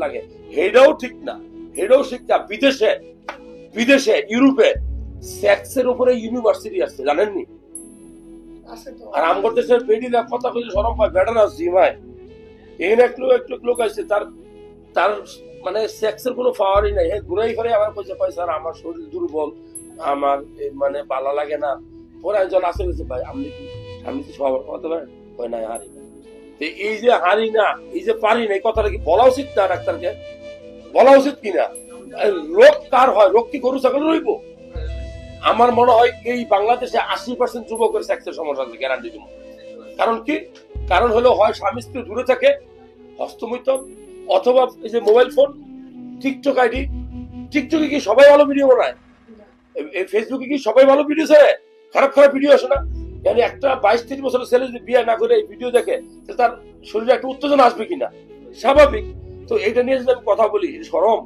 লাগে, হেডাও ঠিক না, হেডাও শিক্ষা। বিদেশে বিদেশে ইউরোপে সেক্সের উপরে ইউনিভার্সিটি আছে, জানেননি? আর আমগর দেশের বেডিরা কথা কইলে শরম পায়, বেটা না জিমায়। এখানে একটু একটু লোক আছে, তার তার মানে সেক্সের কোনো পাওয়ারই নাই, হ্যাঁ ঘুরাই ফিরে আমার কইছে ভাই স্যার আমার শরীর দুর্বল, আমার মানে ভালো লাগে না। পরে একজন আসে গেছে, ভাই আপনি কি আমি কি সবার কথা পারেন? কয় না হারি না। এই যে হারি না, এই যে পারি না, এই কথাটা কি বলা উচিত না ডাক্তারকে? বলা উচিত কিনা? রোগ কার হয়? রোগ কি গরু ছাগল রইব? আমার মনে হয় এই বাংলাদেশে 80% যুবকের সেক্সের সমস্যা আছে, গ্যারান্টি দিব। কারণ কি? কারণ হলো হয় স্বামী স্ত্রী দূরে থাকে, হস্তমৈথুন, অথবা এই যে মোবাইল ফোন, টিকটক আইডি। টিকটকে কি সবাই ভালো ভিডিও বানায়? এই ফেসবুকে কি সবাই ভালো ভিডিও ছাড়ে? খারাপ খারাপ ভিডিও আসে না? মানে একটা 22-23 বছরের ছেলে যদি বিয়ে না করে এই ভিডিও দেখে, তাহলে তার শরীরে একটা উত্তেজনা আসবে কিনা? স্বাভাবিক। তো এইটা নিয়ে যদি আমি কথা বলি, শরম।